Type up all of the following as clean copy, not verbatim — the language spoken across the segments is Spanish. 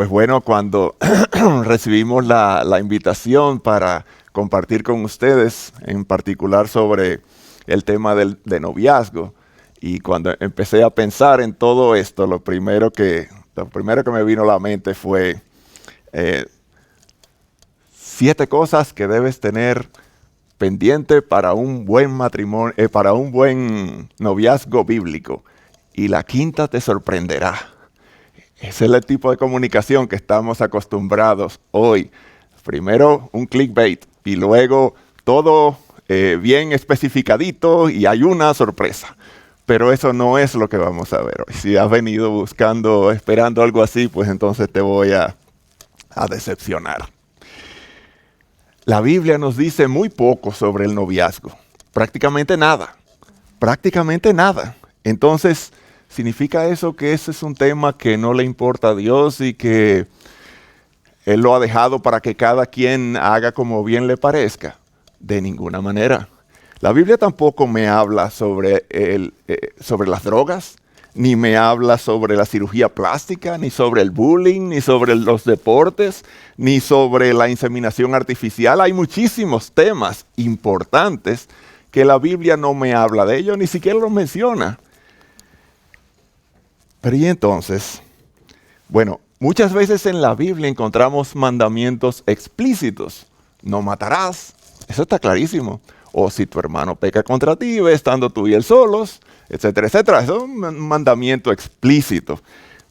Pues bueno, cuando recibimos la invitación para compartir con ustedes, en particular sobre el tema de noviazgo, y cuando empecé a pensar en todo esto, lo primero que me vino a la mente fue 7 cosas que debes tener pendiente para un buen matrimonio, para un buen noviazgo bíblico. Y la quinta te sorprenderá. Ese es el tipo de comunicación que estamos acostumbrados hoy. Primero un clickbait y luego todo bien especificadito y hay una sorpresa. Pero eso no es lo que vamos a ver hoy. Si has venido buscando, esperando algo así, pues entonces te voy a decepcionar. La Biblia nos dice muy poco sobre el noviazgo. Prácticamente nada. Prácticamente nada. Entonces, ¿significa eso que ese es un tema que no le importa a Dios y que Él lo ha dejado para que cada quien haga como bien le parezca? De ninguna manera. La Biblia tampoco me habla sobre las drogas, ni me habla sobre la cirugía plástica, ni sobre el bullying, ni sobre los deportes, ni sobre la inseminación artificial. Hay muchísimos temas importantes que la Biblia no me habla de ellos, ni siquiera los menciona. Pero ¿y entonces? Bueno, muchas veces en la Biblia encontramos mandamientos explícitos. No matarás, eso está clarísimo. O si tu hermano peca contra ti, ve estando tú y él solos, etcétera, etcétera. Eso es un mandamiento explícito,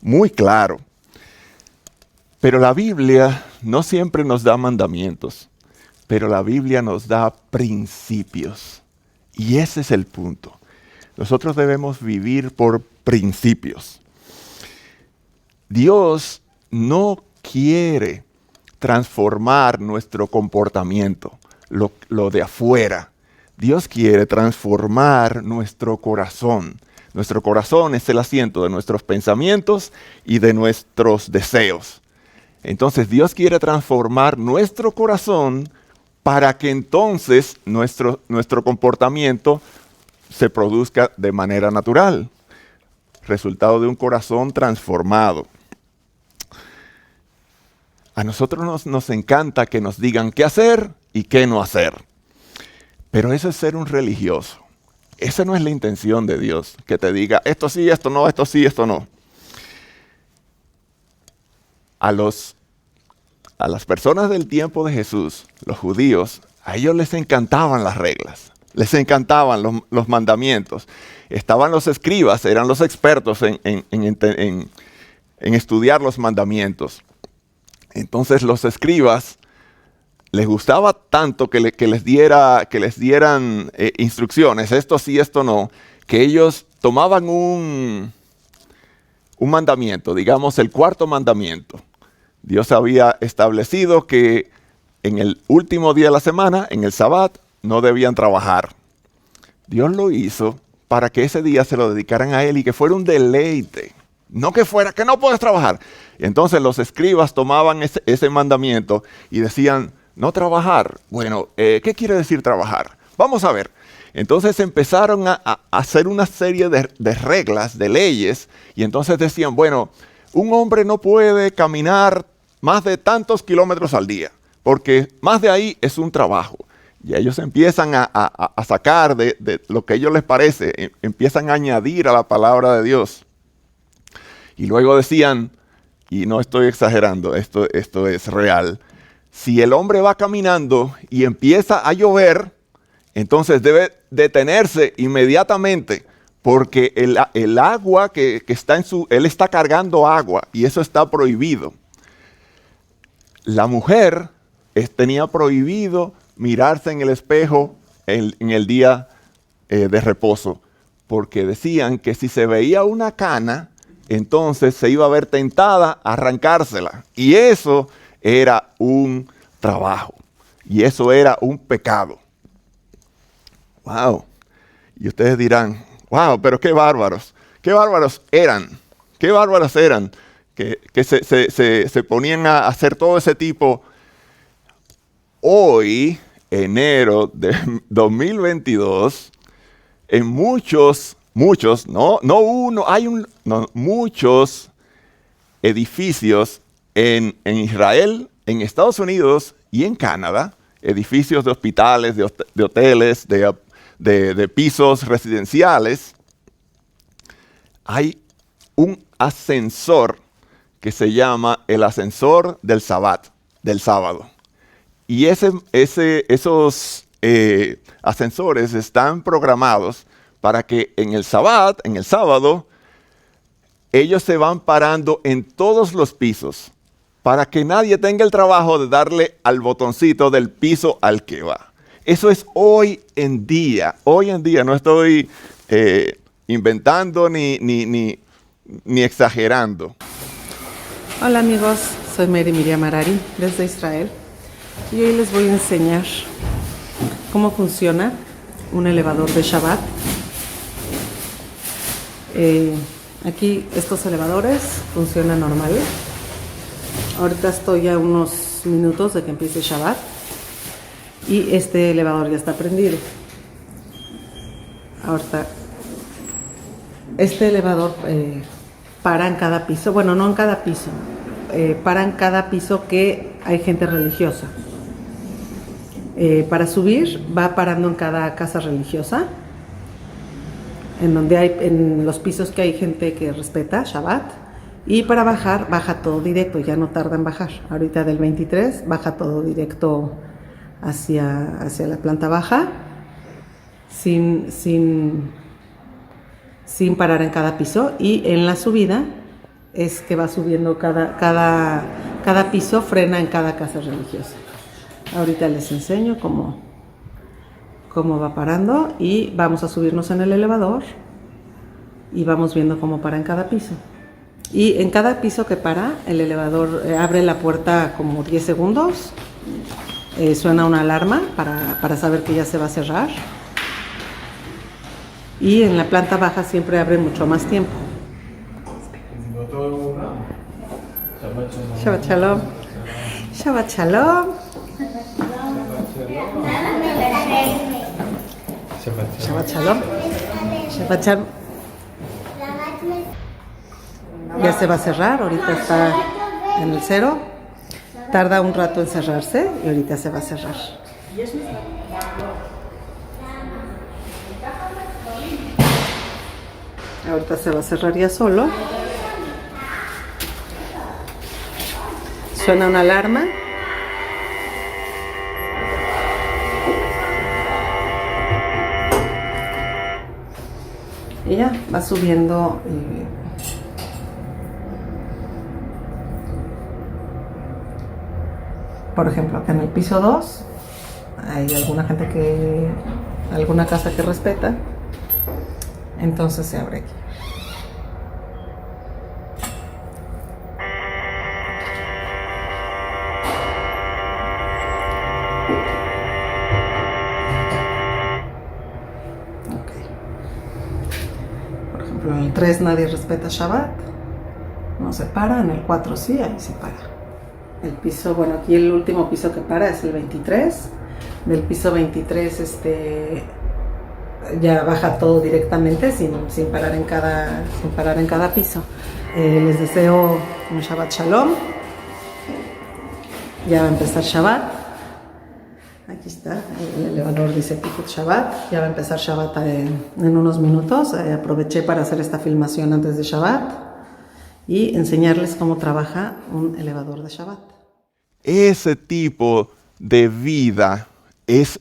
muy claro. Pero la Biblia no siempre nos da mandamientos, pero la Biblia nos da principios. Y ese es el punto. Nosotros debemos vivir por principios. Dios no quiere transformar nuestro comportamiento, lo de afuera. Dios quiere transformar nuestro corazón. Nuestro corazón es el asiento de nuestros pensamientos y de nuestros deseos. Entonces Dios quiere transformar nuestro corazón para que entonces nuestro comportamiento se produzca de manera natural. Resultado de un corazón transformado. A nosotros nos encanta que nos digan qué hacer y qué no hacer. Pero eso es ser un religioso. Esa no es la intención de Dios, que te diga esto sí, esto no, esto sí, esto no. A las personas del tiempo de Jesús, los judíos, a ellos les encantaban las reglas, les encantaban los mandamientos. Estaban los escribas, eran los expertos en estudiar los mandamientos. Entonces los escribas les gustaba tanto que les dieran instrucciones, esto sí, esto no, que ellos tomaban un mandamiento, digamos el 4º mandamiento. Dios había establecido que en el último día de la semana, en el Sabbat, no debían trabajar. Dios lo hizo para que ese día se lo dedicaran a Él y que fuera un deleite. No que fuera, que no puedes trabajar. Entonces los escribas tomaban ese mandamiento y decían, no trabajar. Bueno, ¿qué quiere decir trabajar? Vamos a ver. Entonces empezaron a hacer una serie de reglas, de leyes, y entonces decían, bueno, un hombre no puede caminar más de tantos kilómetros al día, porque más de ahí es un trabajo. Y ellos empiezan a sacar de lo que a ellos les parece, empiezan a añadir a la palabra de Dios. Y luego decían, y no estoy exagerando, esto es real, si el hombre va caminando y empieza a llover, entonces debe detenerse inmediatamente, porque el agua que está él está cargando agua y eso está prohibido. La mujer tenía prohibido mirarse en el espejo en el día de reposo, porque decían que si se veía una cana, entonces se iba a ver tentada a arrancársela. Y eso era un trabajo. Y eso era un pecado. ¡Wow! Y ustedes dirán, ¡wow! Pero qué bárbaros. ¡Qué bárbaros eran! ¡Qué bárbaros eran! Que se ponían a hacer todo ese tipo. Hoy, enero de 2022, en muchos, no uno, muchos edificios en Israel, en Estados Unidos y en Canadá, edificios de hospitales, de hoteles, de pisos residenciales, hay un ascensor que se llama el ascensor del Sabbat, del sábado. Y esos ascensores están programados para que en el Sabbat, en el sábado, ellos se van parando en todos los pisos para que nadie tenga el trabajo de darle al botoncito del piso al que va. Eso es hoy en día. Hoy en día no estoy inventando ni exagerando. Hola amigos, soy Mary Miriam Harari desde Israel y hoy les voy a enseñar cómo funciona un elevador de Shabbat. Aquí estos elevadores funcionan normal. Ahorita estoy a unos minutos de que empiece Shabbat y este elevador ya está prendido. Ahorita este elevador para en cada piso, bueno, no en cada piso, para en cada piso que hay gente religiosa. Para subir va parando en cada casa religiosa, en donde hay, en los pisos que hay gente que respeta Shabbat, y para bajar, baja todo directo, ya no tarda en bajar. Ahorita del 23 baja todo directo hacia la planta baja, sin parar en cada piso, y en la subida es que va subiendo cada piso, frena en cada casa religiosa. Ahorita les enseño cómo va parando y vamos a subirnos en el elevador y vamos viendo cómo para en cada piso. Y en cada piso que para, el elevador abre la puerta como 10 segundos, suena una alarma para saber que ya se va a cerrar. Y en la planta baja siempre abre mucho más tiempo. Shabbat Shalom. Shabbat Shalom. Shabbat Shalom. Shabbat Shalom. Ya se va a cerrar, ahorita está en el 0. Tarda un rato en cerrarse y ahorita se va a cerrar. Ahorita se va a cerrar ya solo. Suena una alarma. Y ya va subiendo. Por ejemplo, acá en el piso 2 hay alguna casa que respeta. Entonces se abre aquí. Por ejemplo, en el 3 nadie respeta Shabbat. No se para, en el 4 sí, ahí se para. El piso, bueno, aquí el último piso que para es el 23. Del piso 23 ya baja todo directamente sin parar en cada piso. Les deseo un Shabbat Shalom. Ya va a empezar Shabbat. Aquí está, el elevador dice Tikut Shabbat. Ya va a empezar Shabbat en unos minutos. Aproveché para hacer esta filmación antes de Shabbat y enseñarles cómo trabaja un elevador de Shabbat. Ese tipo de vida es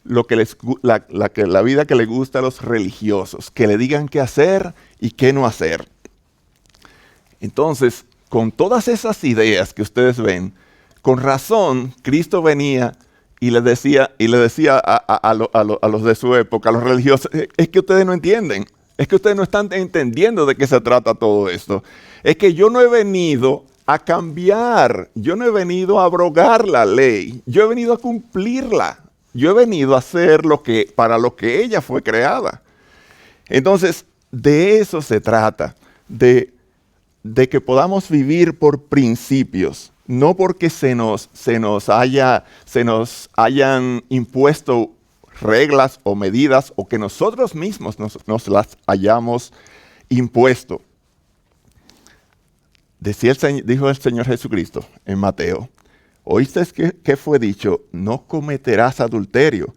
lo que la vida que le gusta a los religiosos, que le digan qué hacer y qué no hacer. Entonces, con todas esas ideas que ustedes ven, con razón, Cristo venía y le decía a los de su época, a los religiosos, es que ustedes no entienden, es que ustedes no están entendiendo de qué se trata todo esto. Es que yo no he venido a cambiar, yo no he venido a abrogar la ley, yo he venido a cumplirla. Yo he venido a hacer para lo que ella fue creada. Entonces, de eso se trata, de que podamos vivir por principios, no porque se nos hayan impuesto reglas o medidas o que nosotros mismos nos las hayamos impuesto. dijo el Señor Jesucristo en Mateo, oíste que fue dicho, no cometerás adulterio.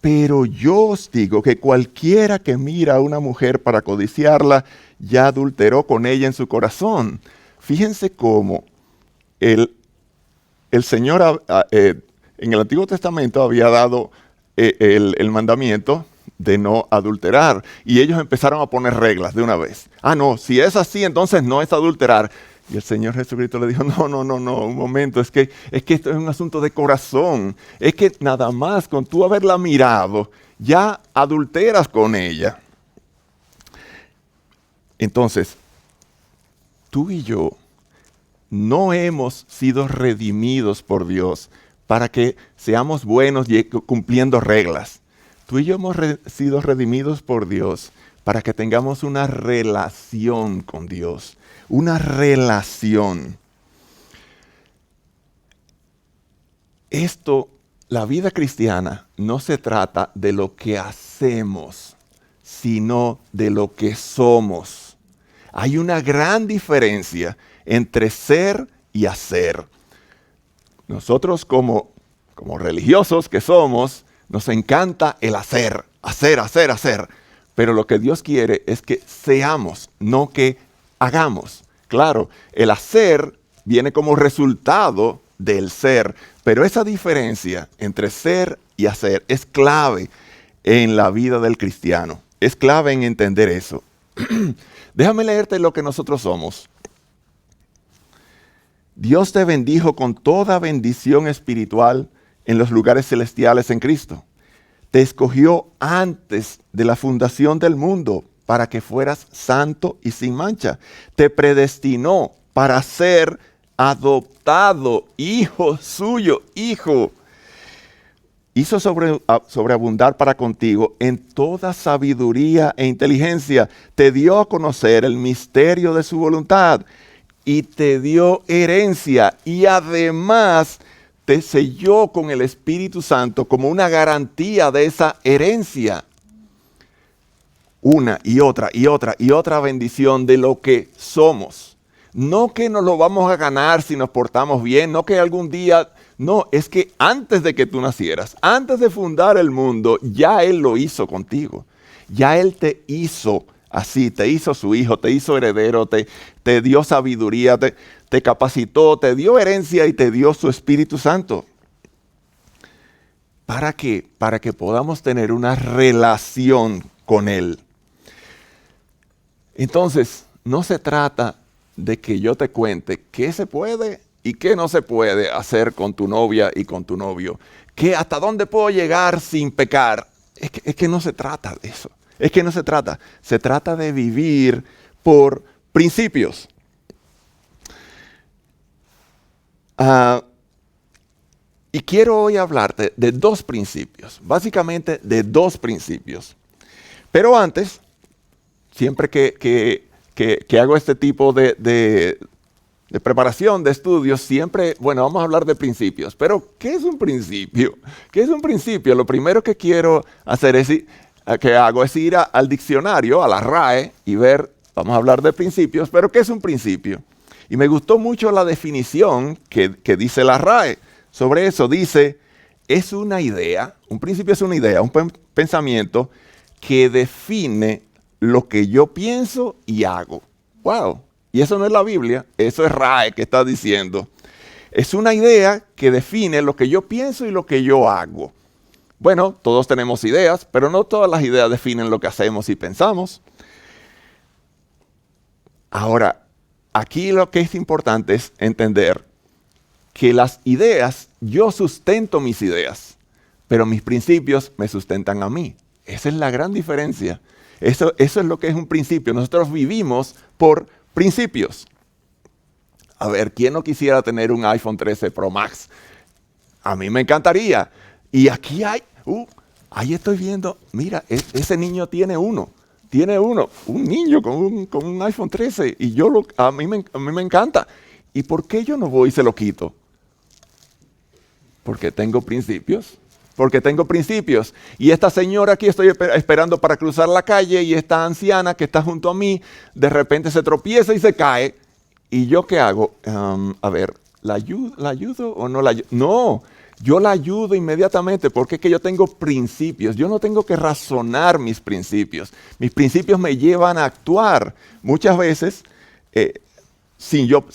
Pero yo os digo que cualquiera que mira a una mujer para codiciarla, ya adulteró con ella en su corazón. Fíjense cómo el Señor en el Antiguo Testamento había dado el mandamiento de no adulterar. Y ellos empezaron a poner reglas de una vez. Ah, no, si es así, entonces no es adulterar. Y el Señor Jesucristo le dijo, no, un momento, es que esto es un asunto de corazón. Es que nada más con tú haberla mirado, ya adulteras con ella. Entonces, tú y yo no hemos sido redimidos por Dios para que seamos buenos y cumpliendo reglas. Tú y yo hemos sido redimidos por Dios para que tengamos una relación con Dios. Una relación. La vida cristiana no se trata de lo que hacemos, sino de lo que somos. Hay una gran diferencia entre ser y hacer. Nosotros como religiosos que somos, nos encanta el hacer. Pero lo que Dios quiere es que seamos, no que hagamos. Claro, el hacer viene como resultado del ser, pero esa diferencia entre ser y hacer es clave en la vida del cristiano. Es clave en entender eso. Déjame leerte lo que nosotros somos. Dios te bendijo con toda bendición espiritual en los lugares celestiales en Cristo. Te escogió antes de la fundación del mundo para que fueras santo y sin mancha. Te predestinó para ser adoptado, hijo suyo, hijo. Hizo sobreabundar para contigo en toda sabiduría e inteligencia. Te dio a conocer el misterio de su voluntad y te dio herencia. Y además te selló con el Espíritu Santo como una garantía de esa herencia. Una y otra bendición de lo que somos. No que nos lo vamos a ganar si nos portamos bien, no que algún día... No, es que antes de que tú nacieras, antes de fundar el mundo, ya Él lo hizo contigo. Ya Él te hizo así, te hizo su hijo, te hizo heredero, te dio sabiduría, te capacitó, te dio herencia y te dio su Espíritu Santo. ¿Para qué? Para que podamos tener una relación con Él. Entonces, no se trata de que yo te cuente qué se puede y qué no se puede hacer con tu novia y con tu novio. Que hasta dónde puedo llegar sin pecar. Es que no se trata de eso. Es que no se trata. Se trata de vivir por principios. Y quiero hoy hablarte de dos principios. Básicamente de dos principios. Pero antes, siempre que hago este tipo de preparación, de estudios, siempre, vamos a hablar de principios. Pero, ¿qué es un principio? ¿Qué es un principio? Lo primero que quiero hacer es ir al diccionario, a la RAE, y ver, vamos a hablar de principios, pero ¿qué es un principio? Y me gustó mucho la definición que dice la RAE. Sobre eso dice, es una idea, un principio es una idea, un pensamiento que define lo que yo pienso y hago. ¡Wow! Y eso no es la Biblia, eso es RAE que está diciendo. Es una idea que define lo que yo pienso y lo que yo hago. Bueno, todos tenemos ideas, pero no todas las ideas definen lo que hacemos y pensamos. Ahora, aquí lo que es importante es entender que las ideas, yo sustento mis ideas, pero mis principios me sustentan a mí. Esa es la gran diferencia. Eso es lo que es un principio. Nosotros vivimos por principios. A ver, ¿quién no quisiera tener un iPhone 13 Pro Max? A mí me encantaría. Y aquí ahí estoy viendo, mira, ese niño tiene uno, un niño con un iPhone 13 y a mí me encanta. ¿Y por qué yo no voy y se lo quito? Porque tengo principios. Y esta señora aquí estoy esperando para cruzar la calle y esta anciana que está junto a mí, de repente se tropieza y se cae ¿Y yo qué hago? A ver, ¿la ayudo o no la ayudo? No, yo la ayudo inmediatamente porque es que yo tengo principios. Yo no tengo que razonar mis principios. Mis principios me llevan a actuar muchas veces sin yo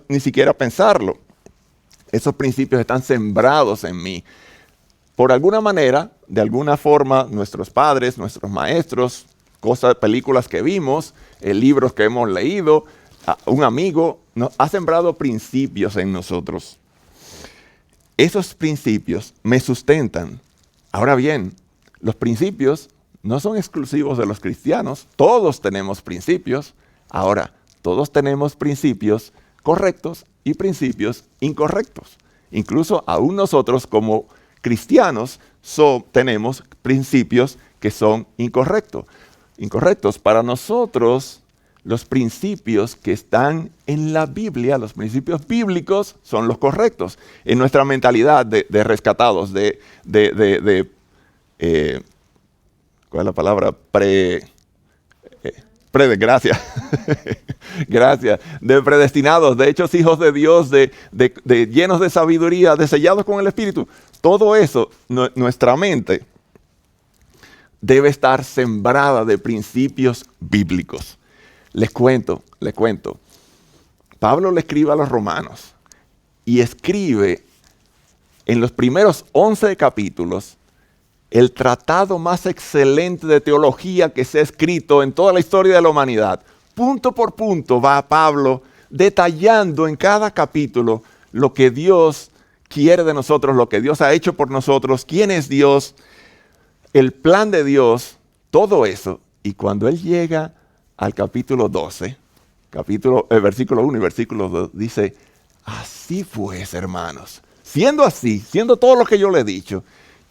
ni siquiera pensarlo. Esos principios están sembrados en mí. Por alguna manera, de alguna forma, nuestros padres, nuestros maestros, películas que vimos, libros que hemos leído, un amigo nos ha sembrado principios en nosotros. Esos principios me sustentan. Ahora bien, los principios no son exclusivos de los cristianos. Todos tenemos principios. Ahora, todos tenemos principios correctos y principios incorrectos. Incluso aún nosotros como cristianos tenemos principios que son incorrectos. Para nosotros, los principios que están en la Biblia, los principios bíblicos, son los correctos. En nuestra mentalidad de rescatados, ¿cuál es la palabra? Gracias. Gracias. De predestinados, de hechos hijos de Dios, de llenos de sabiduría, de sellados con el Espíritu. Todo eso, nuestra mente debe estar sembrada de principios bíblicos. Les cuento. Pablo le escribe a los romanos y escribe en los primeros 11 capítulos el tratado más excelente de teología que se ha escrito en toda la historia de la humanidad. Punto por punto va Pablo detallando en cada capítulo lo que Dios quiere de nosotros, lo que Dios ha hecho por nosotros, quién es Dios, el plan de Dios, todo eso. Y cuando él llega al capítulo 12, versículo 1 y versículo 2, dice, así pues, hermanos, siendo así, siendo todo lo que yo le he dicho,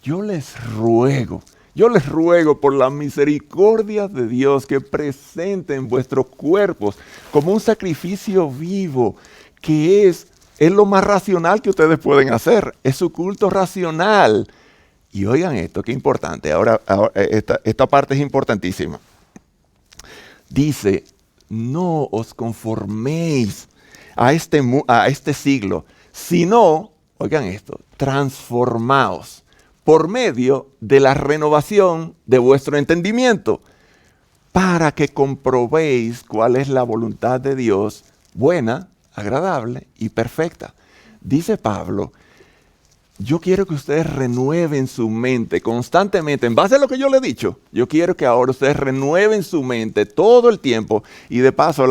yo les ruego por la misericordia de Dios que presenten vuestros cuerpos como un sacrificio vivo, que es lo más racional que ustedes pueden hacer, es su culto racional. Y oigan esto, qué importante, ahora esta parte es importantísima. Dice, no os conforméis a este siglo, sino, oigan esto, transformaos por medio de la renovación de vuestro entendimiento, para que comprobéis cuál es la voluntad de Dios, buena, agradable y perfecta. Dice Pablo, yo quiero que ustedes renueven su mente constantemente, en base a lo que yo le he dicho. Yo quiero que ahora ustedes renueven su mente todo el tiempo. Y de paso, a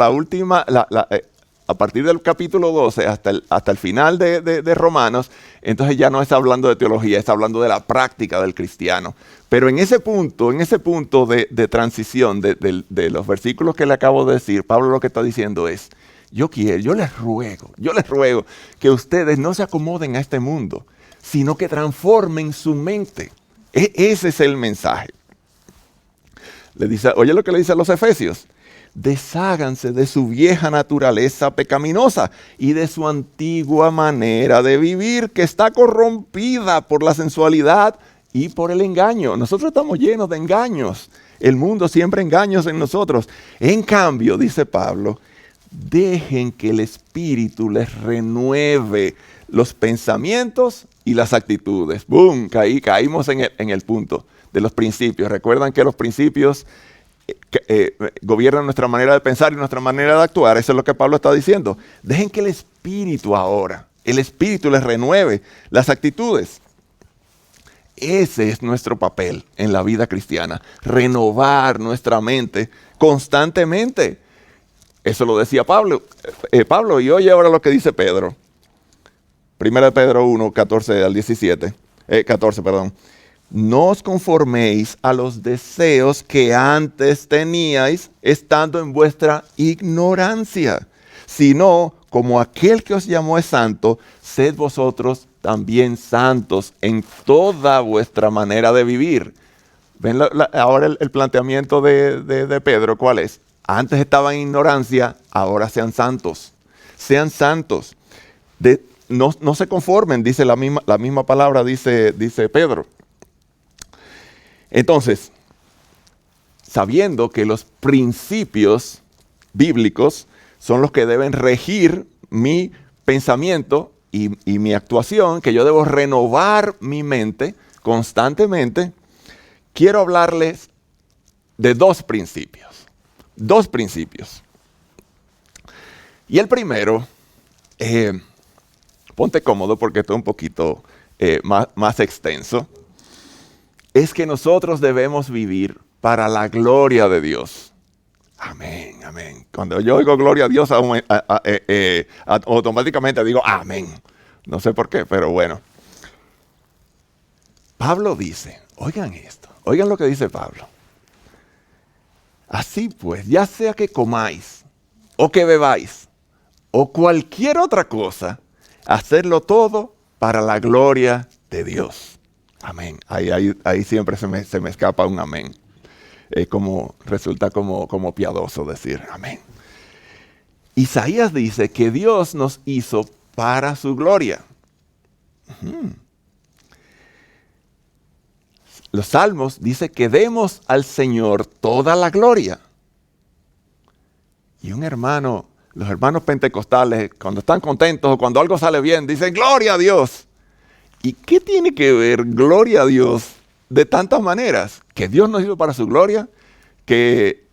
partir del capítulo 12 hasta el final de Romanos, entonces ya no está hablando de teología, está hablando de la práctica del cristiano. Pero en ese punto de transición de los versículos que le acabo de decir, Pablo lo que está diciendo es, yo les ruego que ustedes no se acomoden a este mundo, sino que transformen su mente. Ese es el mensaje. Oye lo que le dice a los Efesios. Desháganse de su vieja naturaleza pecaminosa y de su antigua manera de vivir, que está corrompida por la sensualidad y por el engaño. Nosotros estamos llenos de engaños. El mundo siembra engaños en nosotros. En cambio, dice Pablo, dejen que el Espíritu les renueve los pensamientos y las actitudes. ¡Bum! Caímos en el punto de los principios. Recuerdan que los principios gobiernan nuestra manera de pensar y nuestra manera de actuar. Eso es lo que Pablo está diciendo. Dejen que el Espíritu les renueve las actitudes. Ese es nuestro papel en la vida cristiana, renovar nuestra mente constantemente. Eso lo decía Pablo, y oye ahora lo que dice Pedro. 1 Pedro 1, 14 al 17. No os conforméis a los deseos que antes teníais estando en vuestra ignorancia, sino como aquel que os llamó es santo, sed vosotros también santos en toda vuestra manera de vivir. ¿Ven ahora el planteamiento de Pedro? ¿Cuál es? Antes estaban en ignorancia, ahora sean santos. Sean santos. No se conformen, dice la misma palabra, dice Pedro. Entonces, sabiendo que los principios bíblicos son los que deben regir mi pensamiento y mi actuación, que yo debo renovar mi mente constantemente. Quiero hablarles de dos principios. Dos principios. Y el primero, ponte cómodo porque esto es un poquito más extenso, es que nosotros debemos vivir para la gloria de Dios. Amén, amén. Cuando yo oigo gloria a Dios, automáticamente digo amén. No sé por qué, pero bueno. Pablo dice, oigan esto, oigan lo que dice Pablo. Así pues, ya sea que comáis o que bebáis o cualquier otra cosa, hacerlo todo para la gloria de Dios. Amén. Ahí siempre se me escapa un amén. Resulta como piadoso decir amén. Isaías dice que Dios nos hizo para su gloria. Los Salmos dice que demos al Señor toda la gloria. Y los hermanos pentecostales, cuando están contentos o cuando algo sale bien, dicen gloria a Dios. ¿Y qué tiene que ver gloria a Dios de tantas maneras? Que Dios nos hizo para su gloria, que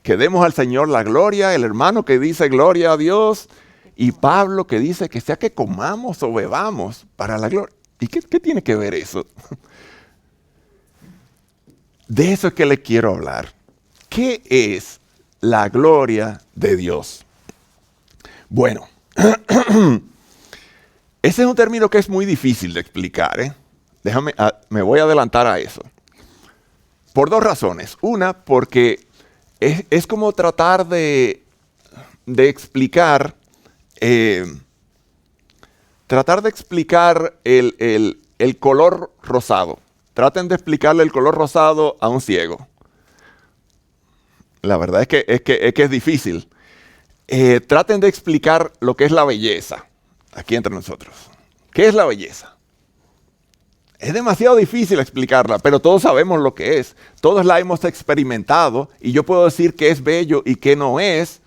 demos al Señor la gloria, el hermano que dice gloria a Dios, y Pablo que dice que sea que comamos o bebamos para la gloria. ¿Y qué tiene que ver eso? De eso es que le quiero hablar. ¿Qué es la gloria de Dios? Bueno, ese es un término que es muy difícil de explicar. Me voy a adelantar a eso. Por dos razones. Una, porque es como tratar de explicar el color rosado. Traten de explicarle el color rosado a un ciego. La verdad es que es difícil. Traten de explicar lo que es la belleza, aquí entre nosotros. ¿Qué es la belleza? Es demasiado difícil explicarla, pero todos sabemos lo que es. Todos la hemos experimentado y yo puedo decir que es bello y que no es,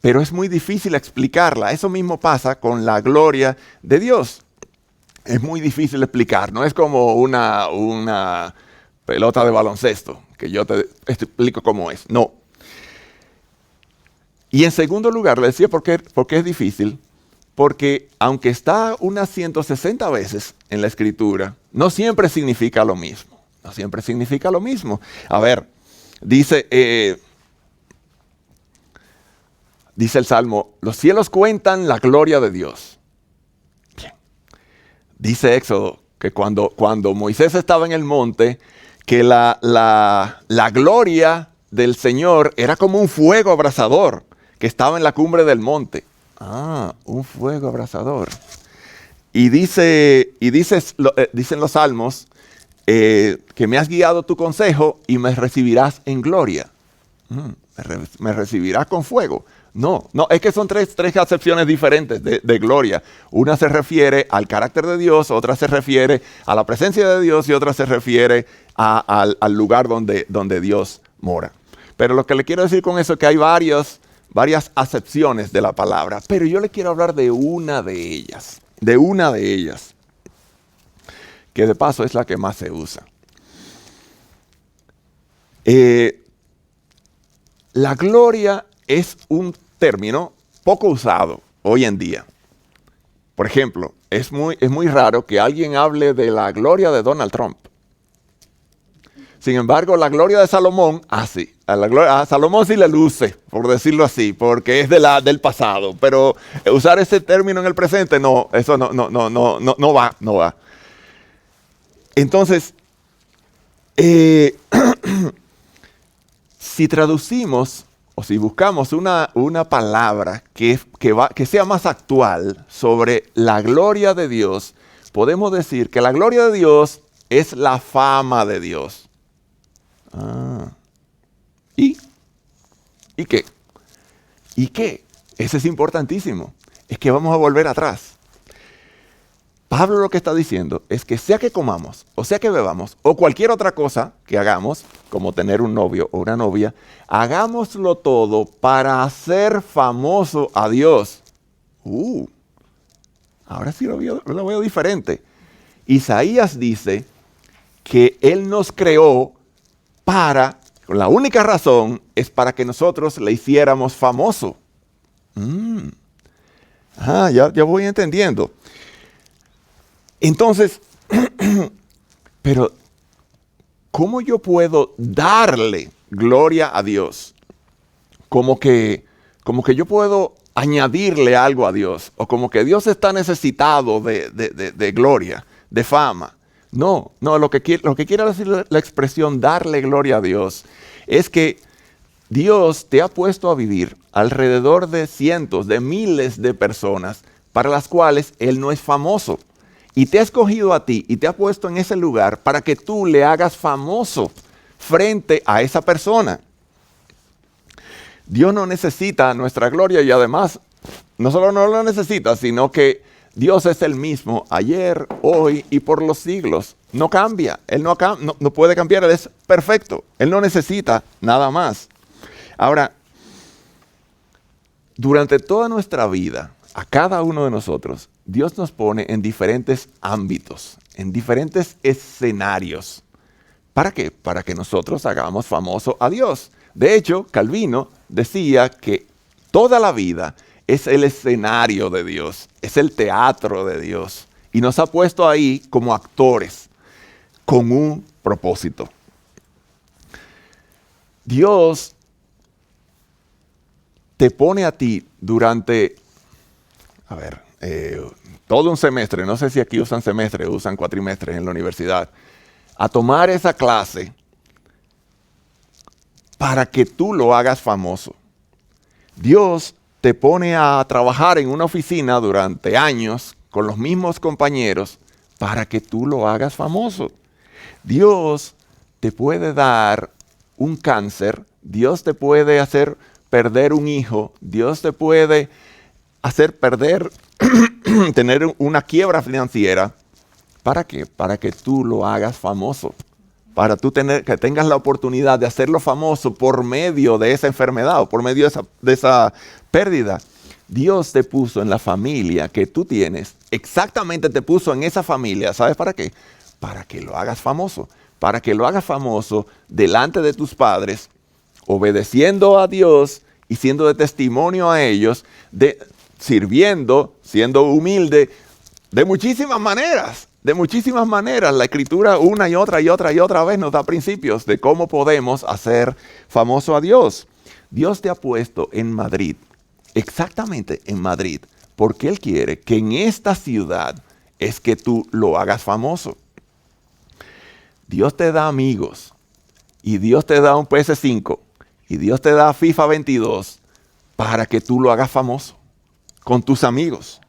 pero es muy difícil explicarla. Eso mismo pasa con la gloria de Dios. Es muy difícil explicar. No es como una pelota de baloncesto, que yo te explico cómo es. No. Y en segundo lugar, le decía por qué es difícil. Porque aunque está unas 160 veces en la Escritura, no siempre significa lo mismo. No siempre significa lo mismo. A ver, dice el Salmo, los cielos cuentan la gloria de Dios. Bien. Dice Éxodo que cuando Moisés estaba en el monte, que la gloria del Señor era como un fuego abrasador que estaba en la cumbre del monte. Un fuego abrasador. Y dicen los Salmos que me has guiado tu consejo y me recibirás en gloria. Me recibirás con fuego. No, es que son tres acepciones diferentes de gloria. Una se refiere al carácter de Dios, otra se refiere a la presencia de Dios y otra se refiere al lugar donde Dios mora. Pero lo que le quiero decir con eso es que hay varias acepciones de la palabra, pero yo le quiero hablar de una de ellas, que de paso es la que más se usa. La gloria es un término poco usado hoy en día. Por ejemplo, es muy raro que alguien hable de la gloria de Donald Trump. Sin embargo, la gloria de Salomón, sí. A Salomón sí le luce, por decirlo así, porque es del pasado. Pero usar ese término en el presente, no, eso no va. Entonces, si traducimos o si buscamos una palabra que sea más actual sobre la gloria de Dios, podemos decir que la gloria de Dios es la fama de Dios. ¿Y qué? ¿Y qué? Eso es importantísimo. Es que vamos a volver atrás. Pablo lo que está diciendo es que sea que comamos o o sea que bebamos, o cualquier otra cosa que hagamos, como tener un novio o una novia, hagámoslo todo para hacer famoso a Dios. Ahora sí lo veo diferente. Isaías dice que Él nos creó la única razón es para que nosotros le hiciéramos famoso. Ya voy entendiendo. Entonces, pero ¿cómo yo puedo darle gloria a Dios? Como que yo puedo añadirle algo a Dios, o como que Dios está necesitado de gloria, de fama. No, lo que quiere decir la expresión darle gloria a Dios es que Dios te ha puesto a vivir alrededor de cientos, de miles de personas para las cuales Él no es famoso. Y te ha escogido a ti y te ha puesto en ese lugar para que tú le hagas famoso frente a esa persona. Dios no necesita nuestra gloria y además, no solo no lo necesita, sino que Dios es el mismo ayer, hoy y por los siglos. No cambia, Él no puede cambiar, Él es perfecto. Él no necesita nada más. Ahora, durante toda nuestra vida, a cada uno de nosotros, Dios nos pone en diferentes ámbitos, en diferentes escenarios. ¿Para qué? Para que nosotros hagamos famoso a Dios. De hecho, Calvino decía que toda la vida es el escenario de Dios, es el teatro de Dios. Y nos ha puesto ahí como actores, con un propósito. Dios te pone a ti durante, todo un semestre, no sé si aquí usan semestre, usan cuatrimestres en la universidad, a tomar esa clase para que tú lo hagas famoso. Dios te pone a trabajar en una oficina durante años con los mismos compañeros para que tú lo hagas famoso. Dios te puede dar un cáncer, Dios te puede hacer perder un hijo, Dios te puede hacer perder, tener una quiebra financiera. ¿Para qué? Para que tú lo hagas famoso. Para tú que tengas la oportunidad de hacerlo famoso por medio de esa enfermedad o por medio de esa pérdida. Dios te puso en la familia que tú tienes, exactamente te puso en esa familia. ¿Sabes para qué? Para que lo hagas famoso. Para que lo hagas famoso delante de tus padres, obedeciendo a Dios y siendo de testimonio a ellos, sirviendo, siendo humilde, de muchísimas maneras. De muchísimas maneras, la Escritura una y otra vez nos da principios de cómo podemos hacer famoso a Dios. Dios te ha puesto en Madrid, exactamente en Madrid, porque Él quiere que en esta ciudad es que tú lo hagas famoso. Dios te da amigos, y Dios te da un PS5, y Dios te da FIFA 22 para que tú lo hagas famoso con tus amigos.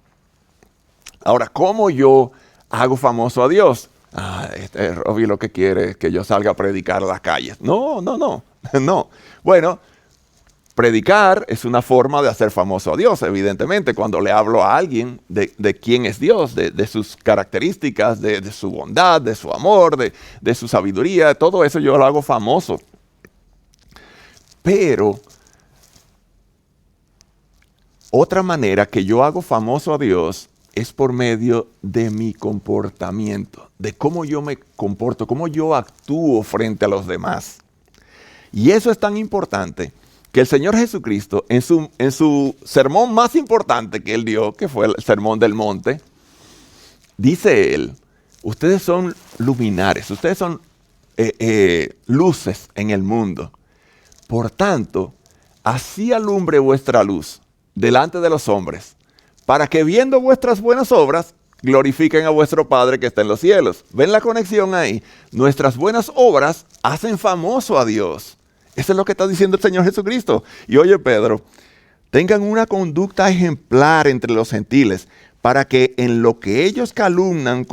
Ahora, ¿cómo yo hago famoso a Dios? Robbie lo que quiere es que yo salga a predicar a las calles. No. Bueno, predicar es una forma de hacer famoso a Dios, evidentemente. Cuando le hablo a alguien de quién es Dios, de sus características, de su bondad, de su amor, de su sabiduría, todo eso yo lo hago famoso. Pero otra manera que yo hago famoso a Dios es por medio de mi comportamiento, de cómo yo me comporto, cómo yo actúo frente a los demás. Y eso es tan importante que el Señor Jesucristo, en su sermón más importante que Él dio, que fue el Sermón del Monte, dice Él, ustedes son luminares, ustedes son luces en el mundo. Por tanto, así alumbre vuestra luz delante de los hombres, para que viendo vuestras buenas obras, glorifiquen a vuestro Padre que está en los cielos. ¿Ven la conexión ahí? Nuestras buenas obras hacen famoso a Dios. Eso es lo que está diciendo el Señor Jesucristo. Y oye, Pedro, tengan una conducta ejemplar entre los gentiles, para que en lo que ellos calumnian,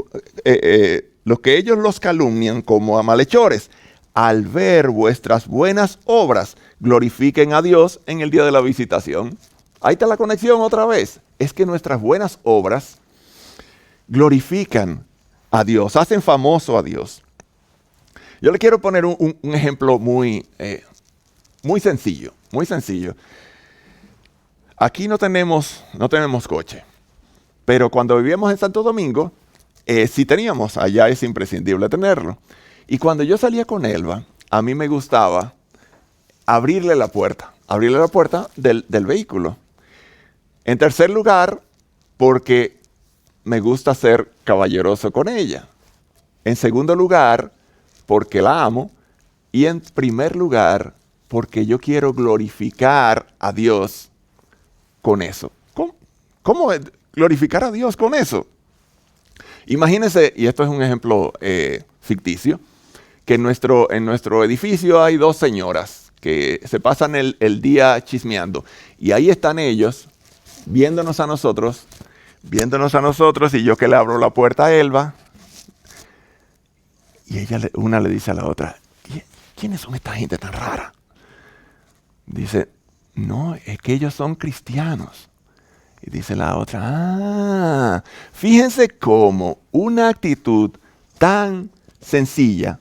los calumnian como a malhechores, al ver vuestras buenas obras, glorifiquen a Dios en el día de la visitación. Ahí está la conexión otra vez. Es que nuestras buenas obras glorifican a Dios, hacen famoso a Dios. Yo le quiero poner un ejemplo muy sencillo, muy sencillo. Aquí no tenemos coche, pero cuando vivíamos en Santo Domingo, sí teníamos, allá es imprescindible tenerlo. Y cuando yo salía con Elba, a mí me gustaba abrirle la puerta del vehículo. En tercer lugar, porque me gusta ser caballeroso con ella. En segundo lugar, porque la amo. Y en primer lugar, porque yo quiero glorificar a Dios con eso. ¿Cómo glorificar a Dios con eso? Imagínense, y esto es un ejemplo ficticio, que en nuestro edificio hay 2 señoras que se pasan el día chismeando. Y ahí están ellos, viéndonos a nosotros, y yo que le abro la puerta a Elba, y una le dice a la otra, ¿quiénes son esta gente tan rara? Dice, no, es que ellos son cristianos. Y dice la otra, fíjense cómo una actitud tan sencilla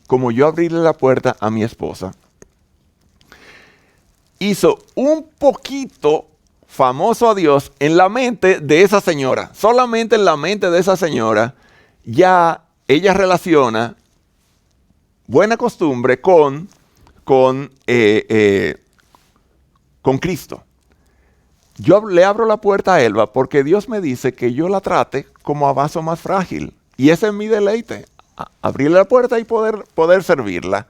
como yo abrirle la puerta a mi esposa hizo un poquito famoso a Dios en la mente de esa señora. Solamente en la mente de esa señora ya ella relaciona buena costumbre con Cristo. Yo le abro la puerta a Elba porque Dios me dice que yo la trate como a vaso más frágil. Y ese es mi deleite, abrirle la puerta y poder servirla.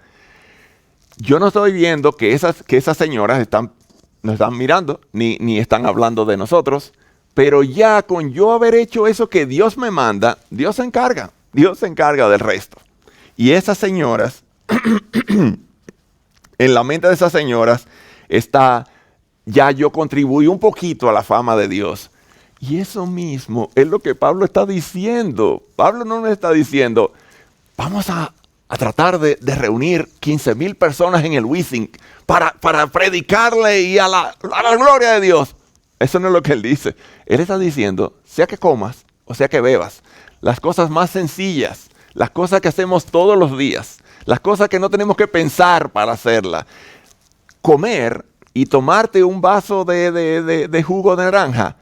Yo no estoy viendo que esas señoras nos están mirando, ni están hablando de nosotros, pero ya con yo haber hecho eso que Dios me manda, Dios se encarga del resto. Y esas señoras, en la mente de esas señoras está, ya yo contribuí un poquito a la fama de Dios. Y eso mismo es lo que Pablo está diciendo. Pablo no nos está diciendo, vamos a tratar de reunir 15,000 personas en el Wizzing para predicarle y a la gloria de Dios. Eso no es lo que él dice. Él está diciendo, sea que comas o sea que bebas, las cosas más sencillas, las cosas que hacemos todos los días, las cosas que no tenemos que pensar para hacerlas. Comer y tomarte un vaso de jugo de naranja,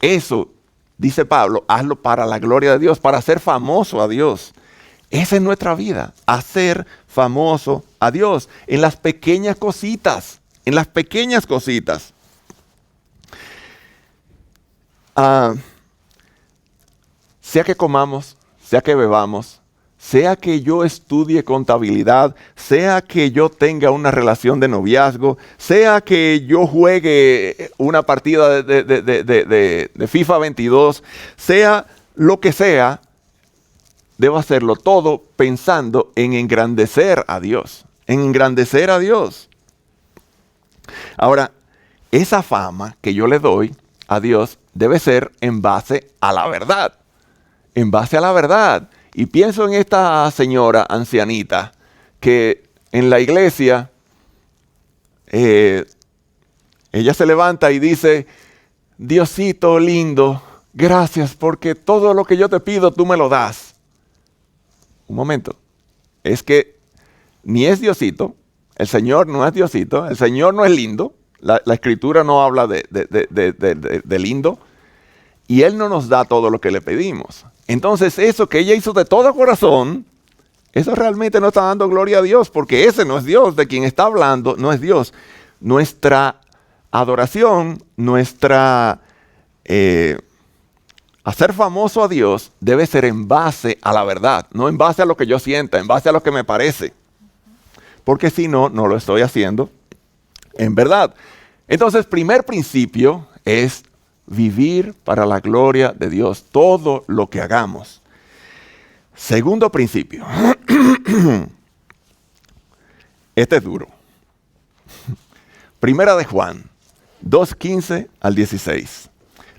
eso, dice Pablo, hazlo para la gloria de Dios, para hacer famoso a Dios. Esa es nuestra vida, hacer famoso a Dios en las pequeñas cositas, Sea que comamos, sea que bebamos, sea que yo estudie contabilidad, sea que yo tenga una relación de noviazgo, sea que yo juegue una partida de FIFA 22, sea lo que sea, debo hacerlo todo pensando en engrandecer a Dios. Ahora, esa fama que yo le doy a Dios debe ser en base a la verdad. Y pienso en esta señora ancianita que en la iglesia ella se levanta y dice, Diosito lindo, gracias porque todo lo que yo te pido tú me lo das. Un momento, es que ni es Diosito, el Señor no es Diosito, el Señor no es lindo, la Escritura no habla de lindo, y Él no nos da todo lo que le pedimos. Entonces eso que ella hizo de todo corazón, eso realmente no está dando gloria a Dios, porque ese no es Dios, de quien está hablando no es Dios. Nuestra adoración, hacer famoso a Dios debe ser en base a la verdad, no en base a lo que yo sienta, en base a lo que me parece. Porque si no, no lo estoy haciendo en verdad. Entonces, primer principio es vivir para la gloria de Dios, todo lo que hagamos. Segundo principio, este es duro. Primera de Juan, 2:15 al 16.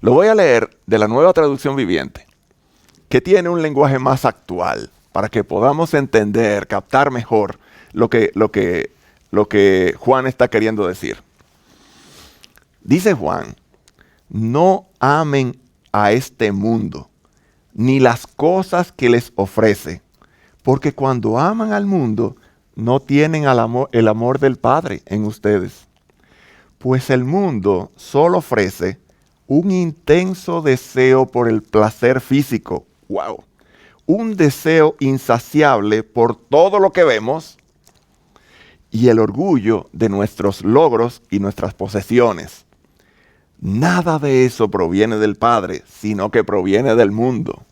Lo voy a leer de la Nueva Traducción Viviente, que tiene un lenguaje más actual, para que podamos entender, captar mejor lo que Juan está queriendo decir. Dice Juan, no amen a este mundo, ni las cosas que les ofrece, porque cuando aman al mundo, no tienen el amor del Padre en ustedes. Pues el mundo solo ofrece un intenso deseo por el placer físico. ¡Wow! Un deseo insaciable por todo lo que vemos y el orgullo de nuestros logros y nuestras posesiones. Nada de eso proviene del Padre, sino que proviene del mundo.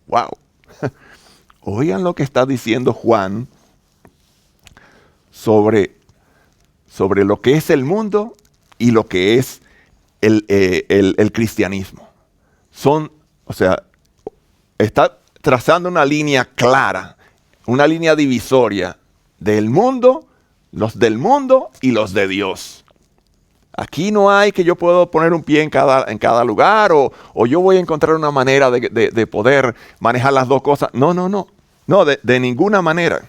¡Wow! Oigan lo que está diciendo Juan sobre lo que es el mundo y lo que es el cristianismo. Está trazando una línea clara, una línea divisoria del mundo, los del mundo y los de Dios. Aquí no hay que yo puedo poner un pie en cada lugar o yo voy a encontrar una manera de poder manejar las dos cosas. No, de ninguna manera.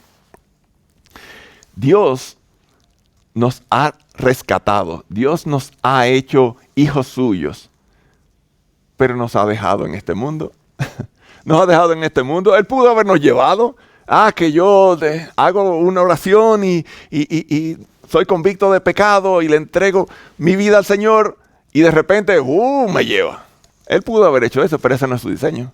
Dios nos ha rescatado, Dios nos ha hecho hijos suyos, pero nos ha dejado en este mundo. Nos ha dejado en este mundo. Él pudo habernos llevado. Que yo hago una oración y soy convicto de pecado y le entrego mi vida al Señor y de repente, me lleva. Él pudo haber hecho eso, pero ese no es su diseño.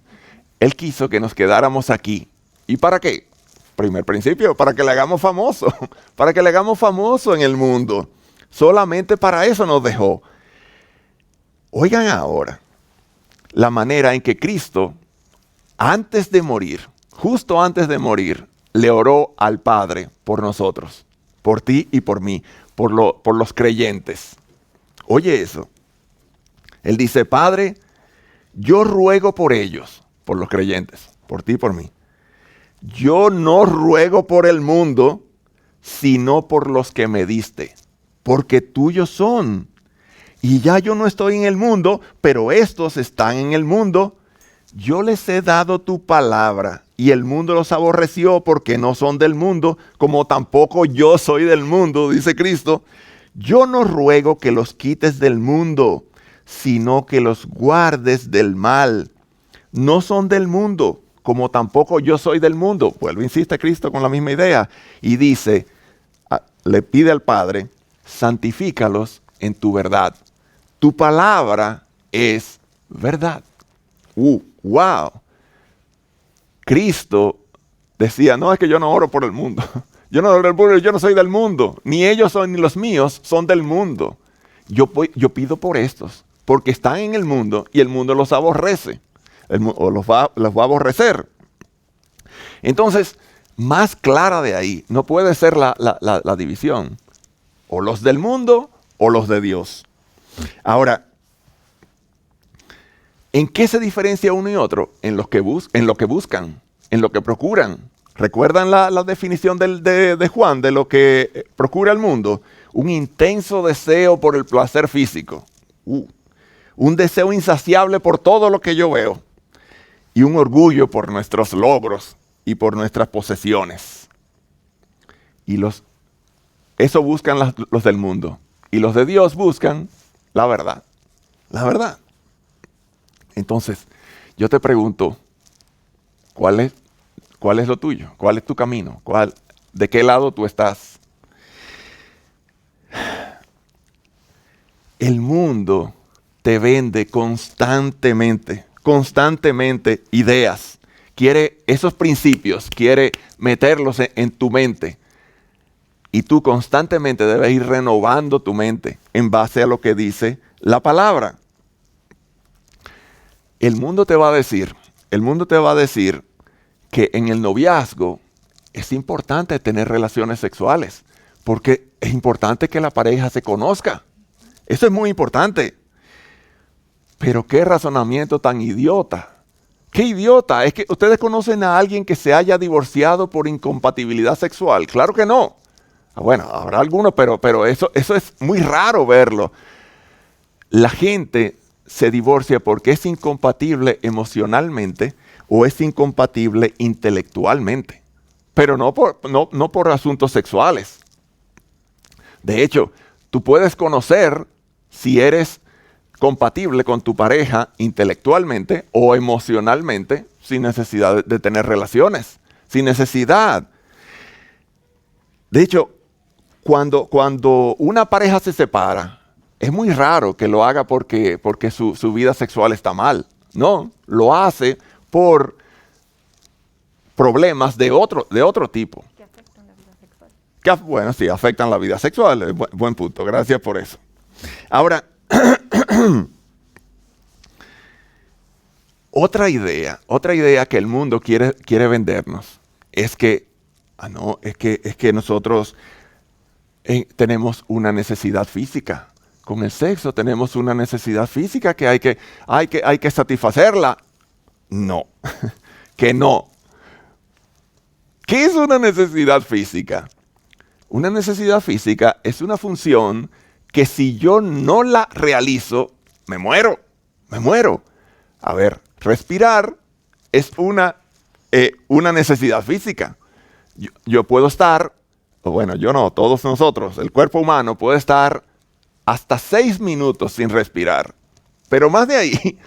Él quiso que nos quedáramos aquí. ¿Y para qué? Primer principio, para que le hagamos famoso. Para que le hagamos famoso en el mundo. Solamente para eso nos dejó. Oigan ahora la manera en que Cristo, antes de morir, justo antes de morir, le oró al Padre por nosotros, por ti y por mí, por los creyentes. Oye eso. Él dice, Padre, yo ruego por ellos, por los creyentes, por ti y por mí. Yo no ruego por el mundo, sino por los que me diste, porque tuyos son. Y ya yo no estoy en el mundo, pero estos están en el mundo. Yo les he dado tu palabra y el mundo los aborreció porque no son del mundo, como tampoco yo soy del mundo, dice Cristo. Yo no ruego que los quites del mundo, sino que los guardes del mal. No son del mundo, como tampoco yo soy del mundo. Vuelve, insiste Cristo con la misma idea. Y dice, le pide al Padre, santifícalos en tu verdad. Tu palabra es verdad. ¡Wow! Cristo decía, no, es que yo no oro por el mundo. Yo no soy del mundo. Ni ellos son, ni los míos son del mundo. Yo pido por estos, porque están en el mundo y el mundo los aborrece. O los va a aborrecer. Entonces, más clara de ahí, no puede ser la división. O los del mundo o los de Dios. Ahora, ¿en qué se diferencia uno y otro? En lo que buscan, en lo que procuran. ¿Recuerdan la definición de Juan de lo que procura el mundo? Un intenso deseo por el placer físico. Un deseo insaciable por todo lo que yo veo. Y un orgullo por nuestros logros y por nuestras posesiones. Y eso buscan los del mundo. Y los de Dios buscan la verdad. La verdad. Entonces, yo te pregunto, ¿cuál es lo tuyo? ¿Cuál es tu camino? ¿De qué lado tú estás? El mundo te vende constantemente ideas. Quiere esos principios, quiere meterlos en tu mente. Y tú constantemente debes ir renovando tu mente en base a lo que dice la palabra. El mundo te va a decir que en el noviazgo es importante tener relaciones sexuales, porque es importante que la pareja se conozca. Eso es muy importante. Pero qué razonamiento tan idiota. ¡Qué idiota! Es que ustedes conocen a alguien que se haya divorciado por incompatibilidad sexual. Claro que no. Bueno, habrá algunos, pero eso es muy raro verlo. La gente se divorcia porque es incompatible emocionalmente o es incompatible intelectualmente, pero no por asuntos sexuales. De hecho, tú puedes conocer si eres compatible con tu pareja intelectualmente o emocionalmente sin necesidad de tener relaciones, sin necesidad. De hecho, cuando una pareja se separa, es muy raro que lo haga porque su vida sexual está mal. No, lo hace por problemas de otro tipo. Que afectan la vida sexual. Bueno, sí, afectan la vida sexual. Buen punto, gracias por eso. Ahora, otra idea que el mundo quiere vendernos es que, es que nosotros tenemos una necesidad física. Con el sexo tenemos una necesidad física que hay que satisfacerla. No, que no. ¿Qué es una necesidad física? Una necesidad física es una función que si yo no la realizo, me muero. A ver, respirar es una necesidad física. Yo puedo estar, bueno, yo no, todos nosotros, el cuerpo humano puede estar hasta 6 minutos sin respirar. Pero más de ahí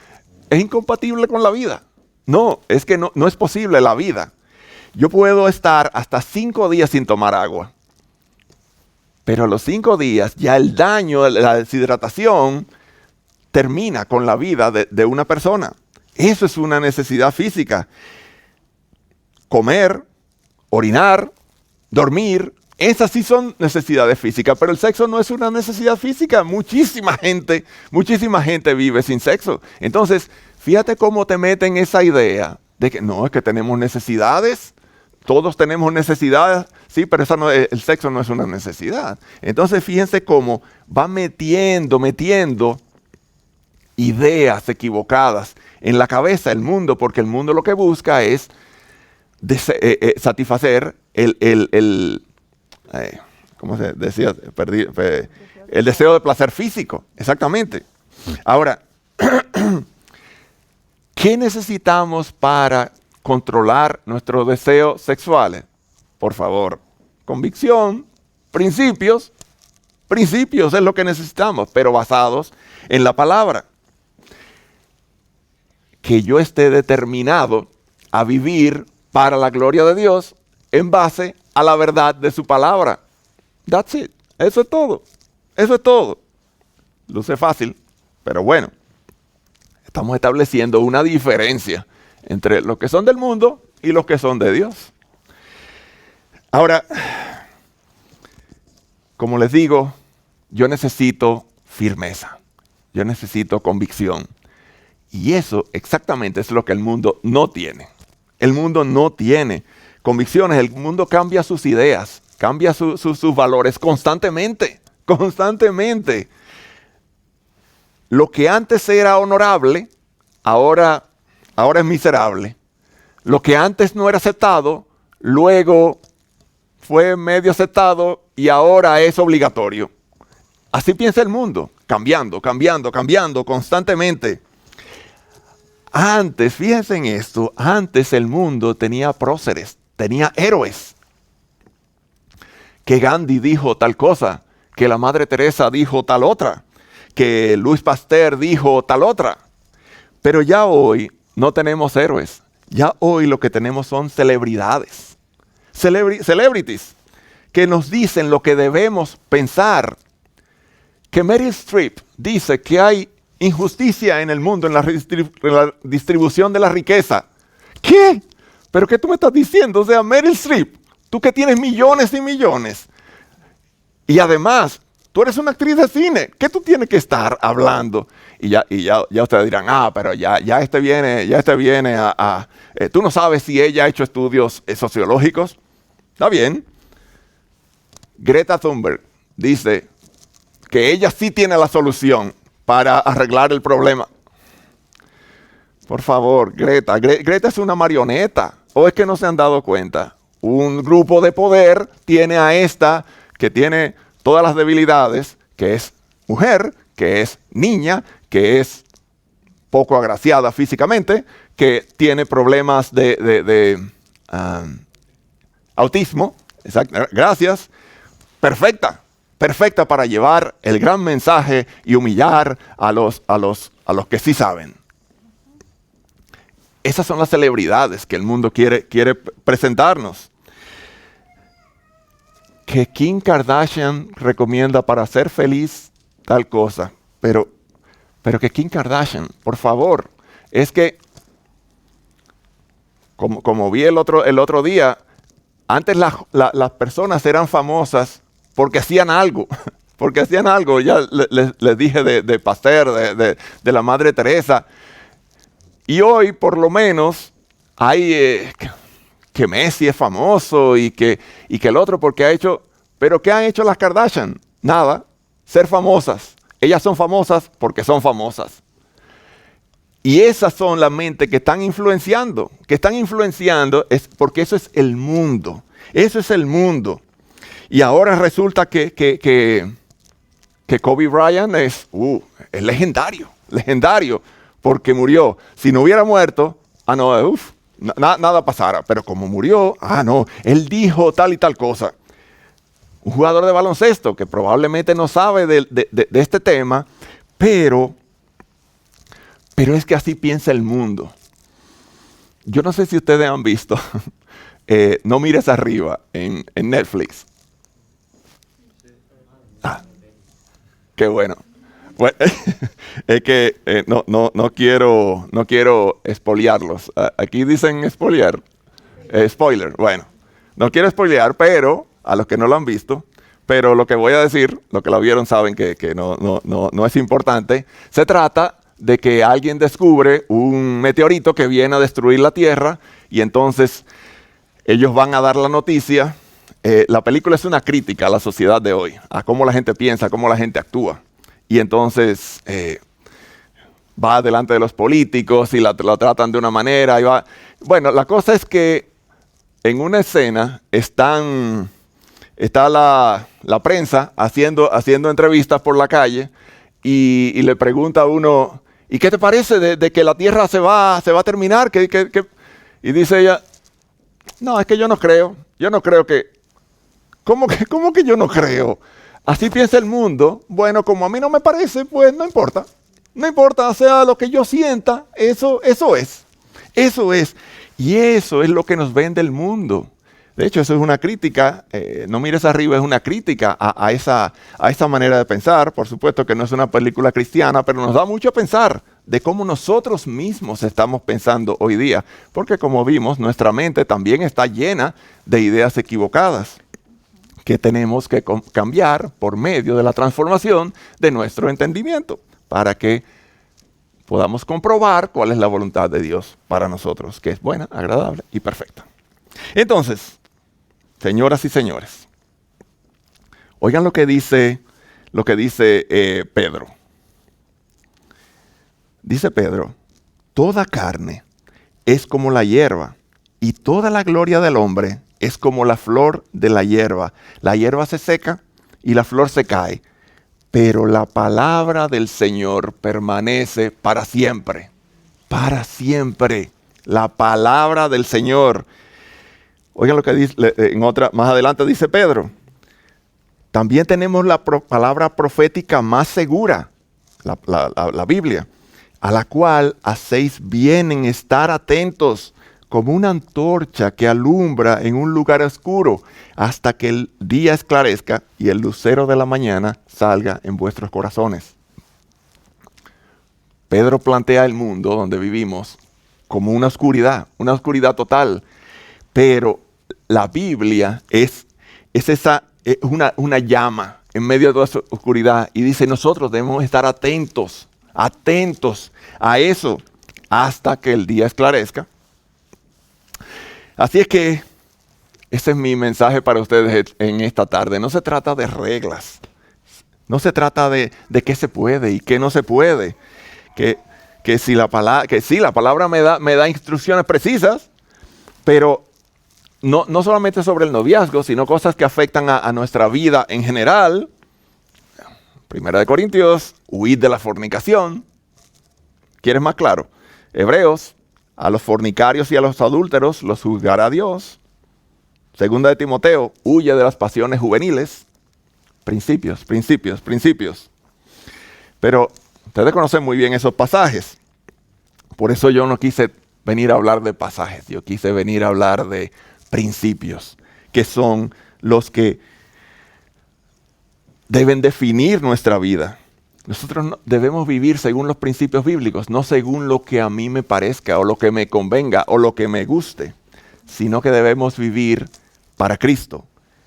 es incompatible con la vida. No, es que no es posible la vida. Yo puedo estar hasta 5 días sin tomar agua. Pero a los 5 días ya el daño, la deshidratación, termina con la vida de una persona. Eso es una necesidad física. Comer, orinar, dormir, esas sí son necesidades físicas, pero el sexo no es una necesidad física. Muchísima gente vive sin sexo. Entonces, fíjate cómo te meten esa idea de que no, es que tenemos necesidades. Todos tenemos necesidades, sí, pero el sexo no es una necesidad. Entonces, fíjense cómo va metiendo ideas equivocadas en la cabeza del mundo, porque el mundo lo que busca es satisfacer ¿cómo se decía? El deseo de placer físico, exactamente. Ahora, ¿qué necesitamos para controlar nuestros deseos sexuales? Por favor, convicción, principios es lo que necesitamos, pero basados en la palabra. Que yo esté determinado a vivir para la gloria de Dios en base a la verdad de su palabra. That's it. Eso es todo. Luce fácil, pero bueno, estamos estableciendo una diferencia entre los que son del mundo y los que son de Dios. Ahora, como les digo, yo necesito firmeza, yo necesito convicción. Y eso exactamente es lo que el mundo no tiene. El mundo no tiene convicciones, el mundo cambia sus ideas, cambia sus valores constantemente. Lo que antes era honorable, ahora es miserable. Lo que antes no era aceptado, luego fue medio aceptado y ahora es obligatorio. Así piensa el mundo, cambiando constantemente. Antes, fíjense en esto, antes el mundo tenía próceres, tenía héroes. Que Gandhi dijo tal cosa, que la Madre Teresa dijo tal otra, que Luis Pasteur dijo tal otra. Pero ya hoy no tenemos héroes. Ya hoy lo que tenemos son celebridades. Celebrities que nos dicen lo que debemos pensar. Que Meryl Streep dice que hay injusticia en el mundo, en la distribución de la riqueza. ¿Qué? ¿Pero qué tú me estás diciendo? O sea, Meryl Streep, tú que tienes millones y millones. Y además, tú eres una actriz de cine. ¿Qué tú tienes que estar hablando? Y ya ustedes dirán, pero ya este viene a tú no sabes si ella ha hecho estudios sociológicos. Está bien. Greta Thunberg dice que ella sí tiene la solución para arreglar el problema. Por favor, Greta es una marioneta. ¿O es que no se han dado cuenta? Un grupo de poder tiene a esta que tiene todas las debilidades, que es mujer, que es niña, que es poco agraciada físicamente, que tiene problemas de autismo. Exacto. Gracias. Perfecta. perfecta para llevar el gran mensaje y humillar a los que sí saben. Esas son las celebridades que el mundo quiere presentarnos. Que Kim Kardashian recomienda para ser feliz tal cosa, pero que Kim Kardashian, por favor, es que, como vi el otro día, antes las personas eran famosas porque hacían algo, ya les dije de Pasteur, de la Madre Teresa, y hoy por lo menos hay que Messi es famoso y que el otro porque ha hecho, pero ¿qué han hecho las Kardashian? Nada, ser famosas. Ellas son famosas porque son famosas. Y esas son la mente que están influenciando, es porque eso es el mundo. Eso es el mundo. Y ahora resulta que Kobe Bryant es legendario, porque murió. Si no hubiera muerto, nada pasara. Pero como murió, él dijo tal y tal cosa. Un jugador de baloncesto que probablemente no sabe de este tema, pero es que así piensa el mundo. Yo no sé si ustedes han visto No mires arriba en Netflix. Qué bueno. Bueno, es que no quiero espolearlos. Aquí dicen espolear. Spoiler. Bueno, no quiero spoilear, pero a los que no lo han visto, pero lo que voy a decir, los que lo vieron saben que no es importante. Se trata de que alguien descubre un meteorito que viene a destruir la Tierra y entonces ellos van a dar la noticia. La película es una crítica a la sociedad de hoy, a cómo la gente piensa, a cómo la gente actúa. Y entonces va delante de los políticos y la tratan de una manera. Y va. Bueno, la cosa es que en una escena está la prensa haciendo entrevistas por la calle y le pregunta a uno, ¿y qué te parece de que la Tierra se va a terminar? Y dice ella, no, es que yo no creo que... ¿Cómo que yo no creo? Así piensa el mundo. Bueno, como a mí no me parece, pues no importa. No importa, o sea, lo que yo sienta, eso es. Eso es. Y eso es lo que nos vende el mundo. De hecho, eso es una crítica. No mires arriba, es una crítica a esa manera de pensar. Por supuesto que no es una película cristiana, pero nos da mucho a pensar de cómo nosotros mismos estamos pensando hoy día. Porque como vimos, nuestra mente también está llena de ideas equivocadas que tenemos que cambiar por medio de la transformación de nuestro entendimiento para que podamos comprobar cuál es la voluntad de Dios para nosotros, que es buena, agradable y perfecta. Entonces, señoras y señores, oigan lo que dice Pedro. Dice Pedro, toda carne es como la hierba y toda la gloria del hombre es como la flor de la hierba. La hierba se seca y la flor se cae, pero la palabra del Señor permanece para siempre. Para siempre. La palabra del Señor. Oigan lo que dice más adelante dice Pedro. También tenemos la palabra profética más segura, la Biblia, a la cual hacéis bien en estar atentos, como una antorcha que alumbra en un lugar oscuro hasta que el día esclarezca y el lucero de la mañana salga en vuestros corazones. Pedro plantea el mundo donde vivimos como una oscuridad total, pero la Biblia es una llama en medio de toda esa oscuridad y dice nosotros debemos estar atentos a eso hasta que el día esclarezca. Así es que ese es mi mensaje para ustedes en esta tarde. No se trata de reglas. No se trata de qué se puede y qué no se puede. Que sí, la palabra me da instrucciones precisas, pero no solamente sobre el noviazgo, sino cosas que afectan a nuestra vida en general. 1 Corintios, huid de la fornicación. ¿Quieres más claro? Hebreos, a los fornicarios y a los adúlteros los juzgará Dios. 2 Timoteo, huye de las pasiones juveniles. Principios, principios, principios. Pero ustedes conocen muy bien esos pasajes. Por eso yo no quise venir a hablar de pasajes, yo quise venir a hablar de principios, que son los que deben definir nuestra vida. Nosotros debemos vivir según los principios bíblicos, no según lo que a mí me parezca o lo que me convenga o lo que me guste, sino que debemos vivir para Cristo,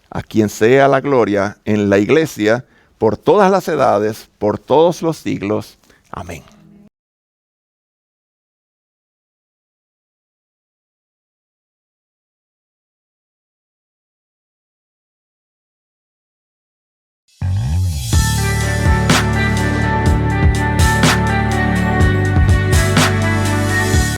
a quien sea la gloria en la iglesia por todas las edades, por todos los siglos. Amén.